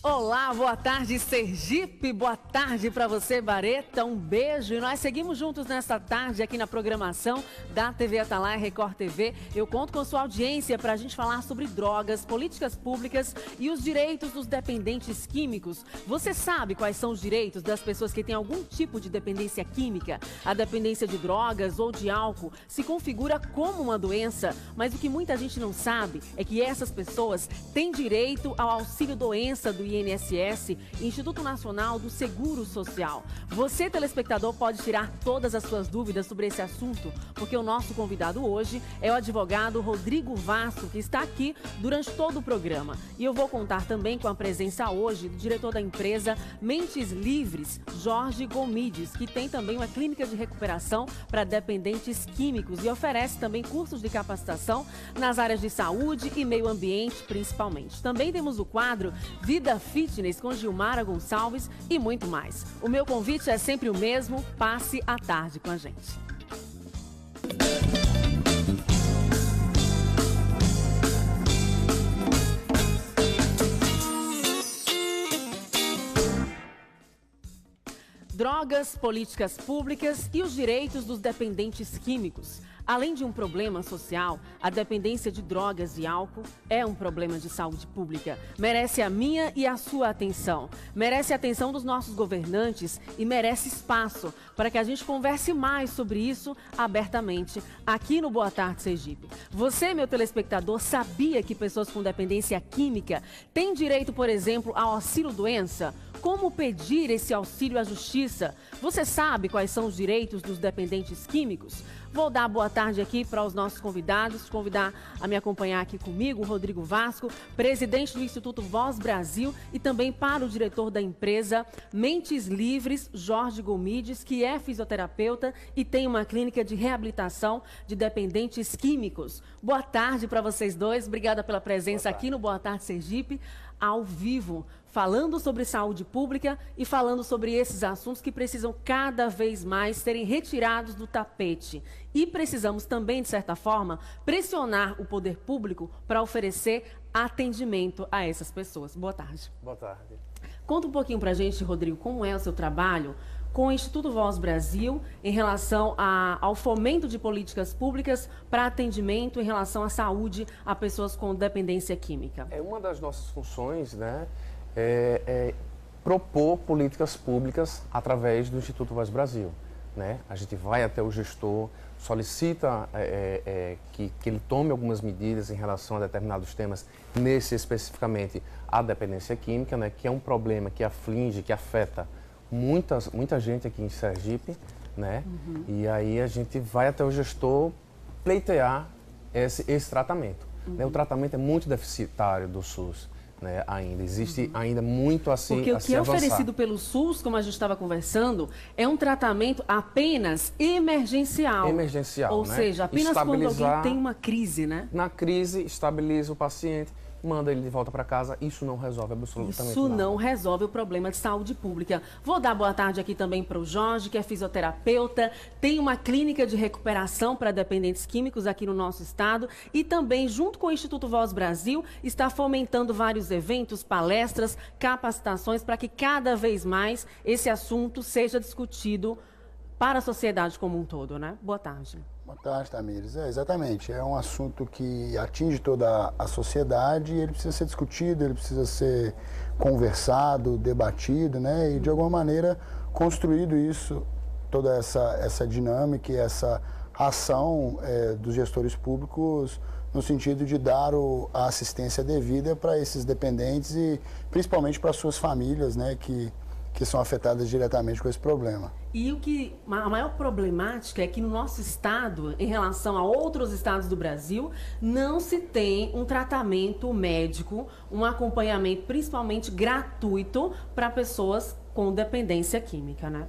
Olá, boa tarde Sergipe, boa tarde para você Bareta, um beijo e nós seguimos juntos nesta tarde aqui na programação da TV Atalaia Record TV. Eu conto com a sua audiência para a gente falar sobre drogas, políticas públicas e os direitos dos dependentes químicos. Você sabe quais são os direitos das pessoas que têm algum tipo de dependência química? A dependência de drogas ou de álcool se configura como uma doença, mas o que muita gente não sabe é que essas pessoas têm direito ao auxílio-doença do INSS, Instituto Nacional do Seguro Social. Você, telespectador, pode tirar todas as suas dúvidas sobre esse assunto, porque o nosso convidado hoje é o advogado Rodrigo Vasco, que está aqui durante todo o programa. E eu vou contar também com a presença hoje do diretor da empresa Mentes Livres, Jorge Gomides, que tem também uma clínica de recuperação para dependentes químicos e oferece também cursos de capacitação nas áreas de saúde e meio ambiente, principalmente. Também temos o quadro Vida Fitness com Gilmara Gonçalves e muito mais. O meu convite é sempre o mesmo, passe a tarde com a gente. Drogas, políticas públicas e os direitos dos dependentes químicos. Além de um problema social, a dependência de drogas e álcool é um problema de saúde pública. Merece a minha e a sua atenção. Merece a atenção dos nossos governantes e merece espaço para que a gente converse mais sobre isso abertamente aqui no Boa Tarde Sergipe. Você, meu telespectador, sabia que pessoas com dependência química têm direito, por exemplo, ao auxílio-doença? Como pedir esse auxílio à justiça? Você sabe quais são os direitos dos dependentes químicos? Vou dar boa tarde aqui para os nossos convidados, convidar a me acompanhar aqui comigo, o Rodrigo Vasco, presidente do Instituto Voz Brasil, e também para o diretor da empresa Mentes Livres, Jorge Gomides, que é fisioterapeuta e tem uma clínica de reabilitação de dependentes químicos. Boa tarde para vocês dois, obrigada pela presença aqui no Boa Tarde Sergipe, ao vivo, falando sobre saúde pública e falando sobre esses assuntos que precisam cada vez mais serem retirados do tapete. E precisamos também, de certa forma, pressionar o poder público para oferecer atendimento a essas pessoas. Boa tarde. Boa tarde. Conta um pouquinho para a gente, Rodrigo, como é o seu trabalho com o Instituto Voz Brasil em relação ao fomento de políticas públicas para atendimento em relação à saúde a pessoas com dependência química. Uma das nossas funções, né, é propor políticas públicas através do Instituto Voz Brasil, né? A gente vai até o gestor, solicita que ele tome algumas medidas em relação a determinados temas, nesse especificamente a dependência química, né, que é um problema que aflige, que afeta muita gente aqui em Sergipe, né? E aí a gente vai até o gestor pleitear esse tratamento. Né? O tratamento é muito deficitário do SUS, né? Ainda existe ainda muito assim. Porque o que é oferecido pelo SUS, como a gente estava conversando, é um tratamento apenas emergencial. Emergencial, ou né? seja, apenas quando alguém tem uma crise, né? Na crise, estabiliza o paciente, manda ele de volta para casa. Isso não resolve absolutamente nada. Isso não resolve o problema de saúde pública. Vou dar boa tarde aqui também para o Jorge, que é fisioterapeuta, tem uma clínica de recuperação para dependentes químicos aqui no nosso estado e também, junto com o Instituto Voz Brasil, está fomentando vários eventos, palestras, capacitações para que cada vez mais esse assunto seja discutido para a sociedade como um todo, né? Boa tarde. Boa tarde, Tamires. Exatamente. É um assunto que atinge toda a sociedade e ele precisa ser discutido, ele precisa ser conversado, debatido, né? E, de alguma maneira, construído isso, toda essa dinâmica e essa ação dos gestores públicos no sentido de dar a assistência devida para esses dependentes e, principalmente, para suas famílias, né? Que são afetadas diretamente com esse problema. E a maior problemática é que no nosso estado, em relação a outros estados do Brasil, não se tem um tratamento médico, um acompanhamento principalmente gratuito para pessoas com dependência química, né?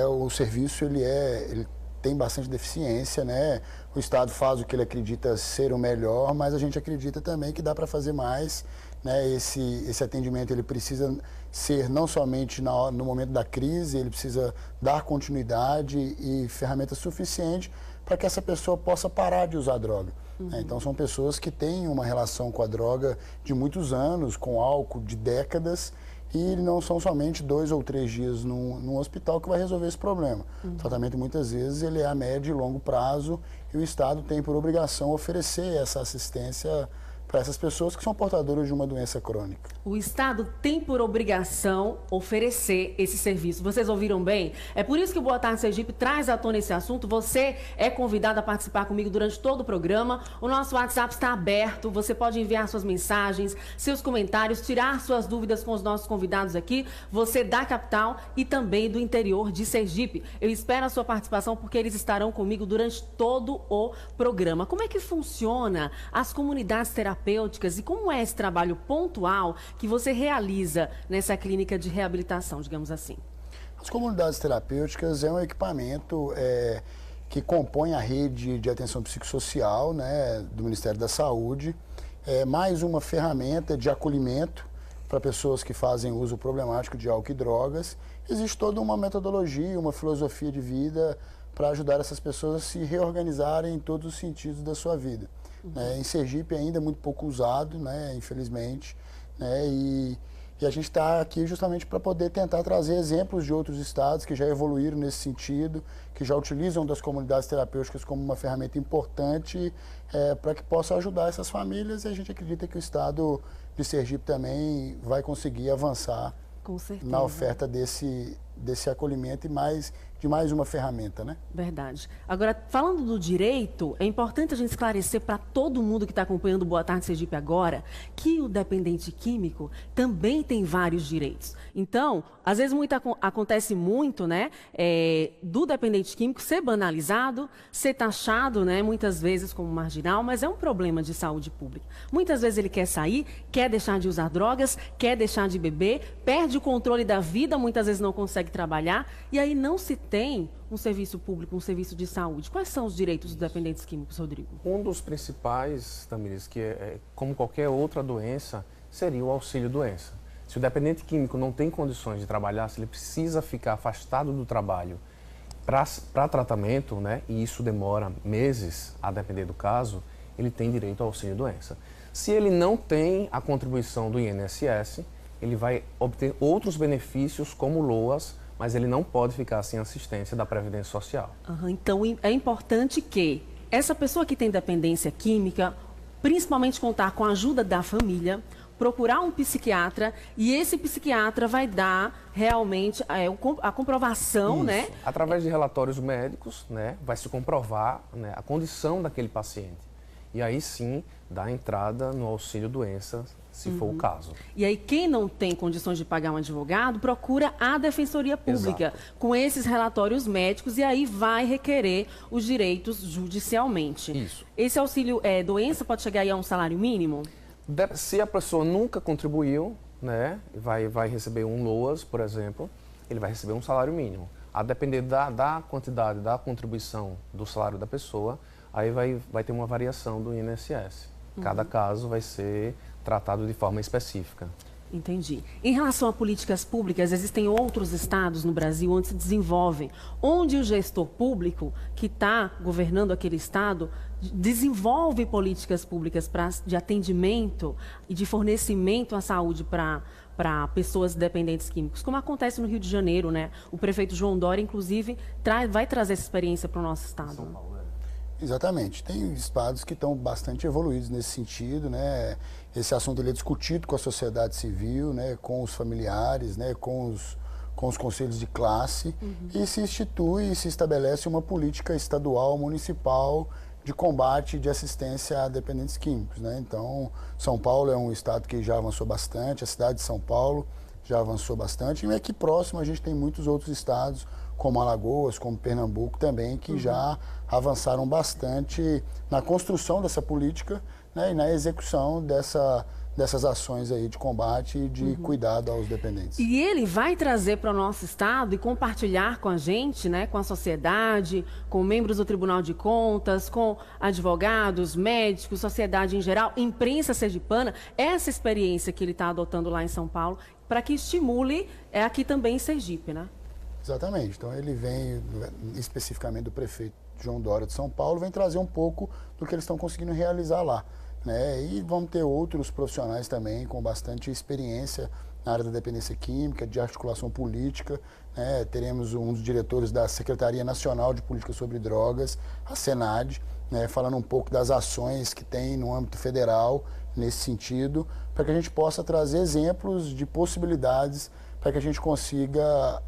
O serviço ele tem bastante deficiência, né? O estado faz o que ele acredita ser o melhor, mas a gente acredita também que dá para fazer mais, né? Esse atendimento ele precisa ser não somente no momento da crise, ele precisa dar continuidade e ferramentas suficientes para que essa pessoa possa parar de usar droga. né? Então são pessoas que têm uma relação com a droga de muitos anos, com álcool de décadas, e não são somente 2 ou 3 dias num hospital que vai resolver esse problema. O tratamento, muitas vezes, ele é a médio e longo prazo, e o Estado tem por obrigação oferecer essa assistência para essas pessoas que são portadoras de uma doença crônica. O Estado tem por obrigação oferecer esse serviço. Vocês ouviram bem? É por isso que o Boa Tarde Sergipe traz à tona esse assunto. Você é convidado a participar comigo durante todo o programa. O nosso WhatsApp está aberto. Você pode enviar suas mensagens, seus comentários, tirar suas dúvidas com os nossos convidados aqui. Você da capital e também do interior de Sergipe. Eu espero a sua participação porque eles estarão comigo durante todo o programa. Como é que funciona as comunidades terapêuticas e como é esse trabalho pontual que você realiza nessa clínica de reabilitação, digamos assim? As comunidades terapêuticas é um equipamento que compõe a rede de atenção psicossocial, né, do Ministério da Saúde, mais uma ferramenta de acolhimento para pessoas que fazem uso problemático de álcool e drogas. Existe toda uma metodologia, uma filosofia de vida para ajudar essas pessoas a se reorganizarem em todos os sentidos da sua vida. Em Sergipe ainda é muito pouco usado, né, infelizmente, né, e a gente está aqui justamente para poder tentar trazer exemplos de outros estados que já evoluíram nesse sentido, que já utilizam das comunidades terapêuticas como uma ferramenta importante para que possa ajudar essas famílias, e a gente acredita que o estado de Sergipe também vai conseguir avançar na oferta desse acolhimento e de mais uma ferramenta, né? Verdade. Agora, falando do direito, é importante a gente esclarecer para todo mundo que está acompanhando o Boa Tarde Sergipe agora que o dependente químico também tem vários direitos. Então, às vezes acontece muito, né, do dependente químico ser banalizado, ser taxado, né, muitas vezes como marginal, mas é um problema de saúde pública. Muitas vezes ele quer sair, quer deixar de usar drogas, quer deixar de beber, perde o controle da vida, muitas vezes não consegue trabalhar, e aí não se tem um serviço público, um serviço de saúde. Quais são os direitos dos dependentes químicos, Rodrigo? Um dos principais, Tamiris, que como qualquer outra doença, seria o auxílio-doença. Se o dependente químico não tem condições de trabalhar, se ele precisa ficar afastado do trabalho para tratamento, né, e isso demora meses, a depender do caso, ele tem direito ao auxílio-doença. Se ele não tem a contribuição do INSS, ele vai obter outros benefícios como LOAS, mas ele não pode ficar sem assistência da Previdência Social. Então, é importante que essa pessoa que tem dependência química, principalmente contar com a ajuda da família, procurar um psiquiatra, e esse psiquiatra vai dar realmente a comprovação, né? Através de relatórios médicos, né, vai se comprovar, né, a condição daquele paciente. E aí sim, dá entrada no auxílio-doença, se for o caso. E aí, quem não tem condições de pagar um advogado, procura a Defensoria Pública, com esses relatórios médicos, e aí vai requerer os direitos judicialmente. Isso. Esse auxílio-doença pode chegar aí a um salário mínimo? Se a pessoa nunca contribuiu, né, vai receber um LOAS, por exemplo, ele vai receber um salário mínimo. A depender da quantidade da contribuição do salário da pessoa, aí vai ter uma variação do INSS. Cada caso vai ser tratado de forma específica. Entendi. Em relação a políticas públicas, existem outros estados no Brasil onde se desenvolvem, onde o gestor público que está governando aquele estado desenvolve políticas públicas de atendimento e de fornecimento à saúde para pessoas dependentes químicos, como acontece no Rio de Janeiro, né? O prefeito João Dória, inclusive, vai trazer essa experiência para o nosso estado. São Paulo, Exatamente. Tem estados que estão bastante evoluídos nesse sentido, né? Esse assunto ele é discutido com a sociedade civil, né? Com os familiares, né? Com os conselhos de classe, e se institui e se estabelece uma política estadual, municipal, de combate e de assistência a dependentes químicos, né? Então, São Paulo é um estado que já avançou bastante, a cidade de São Paulo já avançou bastante, e aqui próximo a gente tem muitos outros estados, como Alagoas, como Pernambuco também, que já avançaram bastante na construção dessa política, né, e na execução dessas ações aí de combate e de cuidado aos dependentes. E ele vai trazer para o nosso estado e compartilhar com a gente, né, com a sociedade, com membros do Tribunal de Contas, com advogados, médicos, sociedade em geral, imprensa sergipana, essa experiência que ele está adotando lá em São Paulo, para que estimule aqui também em Sergipe, né? Exatamente. Então ele vem especificamente do prefeito João Dória de São Paulo, vem trazer um pouco do que eles estão conseguindo realizar lá, né? E vamos ter outros profissionais também com bastante experiência na área da dependência química, de articulação política, né? Teremos um dos diretores da Secretaria Nacional de Política sobre Drogas, a SENAD, né? Falando um pouco das ações que tem no âmbito federal nesse sentido, para que a gente possa trazer exemplos de possibilidades para que a gente consiga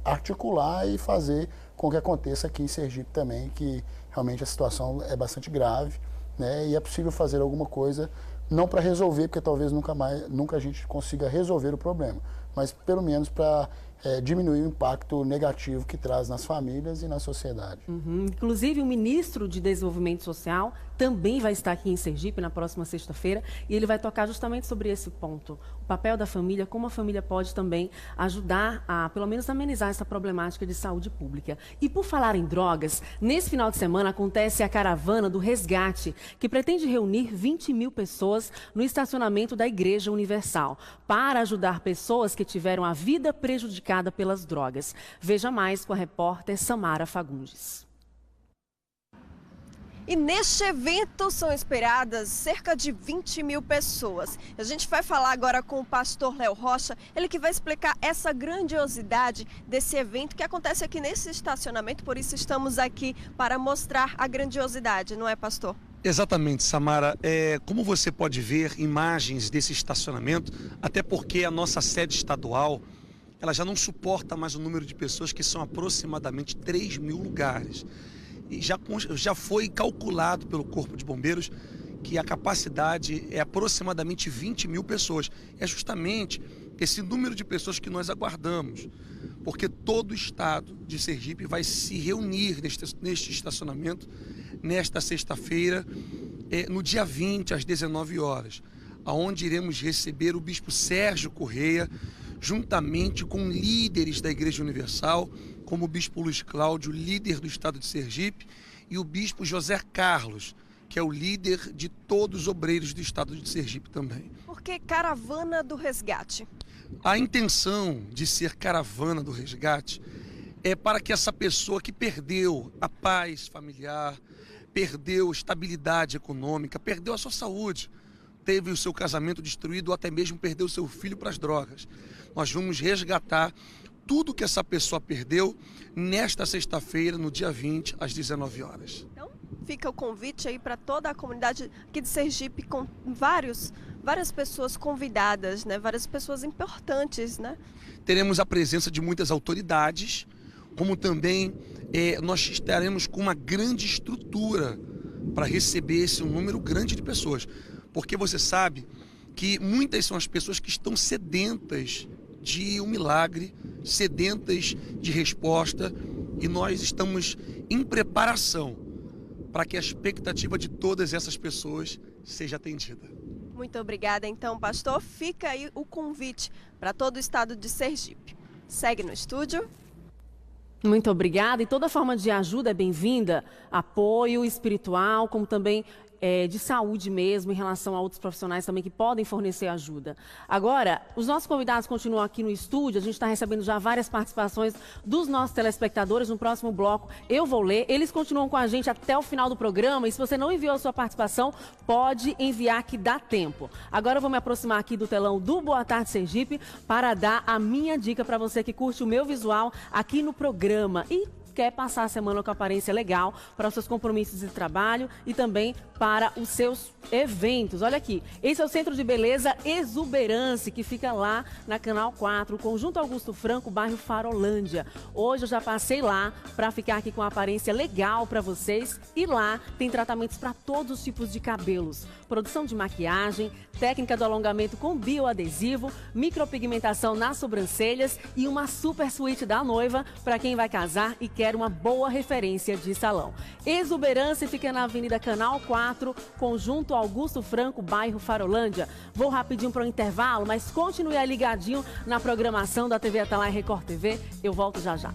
articular e fazer com que aconteça aqui em Sergipe também, que realmente a situação é bastante grave, né? E é possível fazer alguma coisa, não para resolver, porque talvez nunca a gente consiga resolver o problema, mas pelo menos para diminuir o impacto negativo que traz nas famílias e na sociedade. Inclusive, o ministro de Desenvolvimento Social também vai estar aqui em Sergipe na próxima sexta-feira e ele vai tocar justamente sobre esse ponto, o papel da família, como a família pode também ajudar a, pelo menos, amenizar essa problemática de saúde pública. E por falar em drogas, nesse final de semana acontece a caravana do resgate, que pretende reunir 20 mil pessoas no estacionamento da Igreja Universal, para ajudar pessoas que tiveram a vida prejudicada pelas drogas. Veja mais com a repórter Samara Fagundes. E neste evento são esperadas cerca de 20 mil pessoas. A gente vai falar agora com o pastor Léo Rocha, ele que vai explicar essa grandiosidade desse evento que acontece aqui nesse estacionamento, por isso estamos aqui para mostrar a grandiosidade, não é, pastor? Exatamente, Samara. Como você pode ver imagens desse estacionamento, até porque a nossa sede estadual ela já não suporta mais o número de pessoas, que são aproximadamente 3 mil lugares. E já foi calculado pelo Corpo de Bombeiros que a capacidade é aproximadamente 20 mil pessoas. É justamente esse número de pessoas que nós aguardamos, porque todo o estado de Sergipe vai se reunir neste estacionamento nesta sexta-feira, no dia 20, às 19 horas, onde iremos receber o bispo Sérgio Correia, juntamente com líderes da Igreja Universal, como o bispo Luiz Cláudio, líder do estado de Sergipe, e o bispo José Carlos, que é o líder de todos os obreiros do estado de Sergipe também. Por que Caravana do Resgate? A intenção de ser Caravana do Resgate é para que essa pessoa que perdeu a paz familiar, perdeu estabilidade econômica, perdeu a sua saúde, teve o seu casamento destruído ou até mesmo perdeu o seu filho para as drogas, nós vamos resgatar tudo que essa pessoa perdeu nesta sexta-feira, no dia 20, às 19 horas. Então, fica o convite aí para toda a comunidade aqui de Sergipe, com várias pessoas convidadas, né? Várias pessoas importantes, né? Teremos a presença de muitas autoridades, como também nós estaremos com uma grande estrutura para receber esse número grande de pessoas. Porque você sabe que muitas são as pessoas que estão sedentas de um milagre, sedentas de resposta, e nós estamos em preparação para que a expectativa de todas essas pessoas seja atendida. Muito obrigada, então, pastor. Fica aí o convite para todo o estado de Sergipe. Segue no estúdio. Muito obrigada. E toda forma de ajuda é bem-vinda, apoio espiritual, como também de saúde mesmo, em relação a outros profissionais também que podem fornecer ajuda. Agora, os nossos convidados continuam aqui no estúdio, a gente está recebendo já várias participações dos nossos telespectadores. No próximo bloco eu vou ler, eles continuam com a gente até o final do programa, e se você não enviou a sua participação, pode enviar que dá tempo. Agora eu vou me aproximar aqui do telão do Boa Tarde Sergipe para dar a minha dica para você que curte o meu visual aqui no programa e quer passar a semana com aparência legal para os seus compromissos de trabalho e também para os seus eventos. Olha aqui, esse é o Centro de Beleza Exuberance, que fica lá na Canal 4, Conjunto Augusto Franco, bairro Farolândia. Hoje eu já passei lá para ficar aqui com uma aparência legal para vocês, e lá tem tratamentos para todos os tipos de cabelos, produção de maquiagem, técnica do alongamento com bioadesivo, micropigmentação nas sobrancelhas e uma super suíte da noiva para quem vai casar e quer uma boa referência de salão. Exuberance fica na Avenida Canal 4, Conjunto Augusto Franco, bairro Farolândia. Vou rapidinho para o intervalo, mas continue aí ligadinho na programação da TV Atalaia Record TV. Eu volto já já.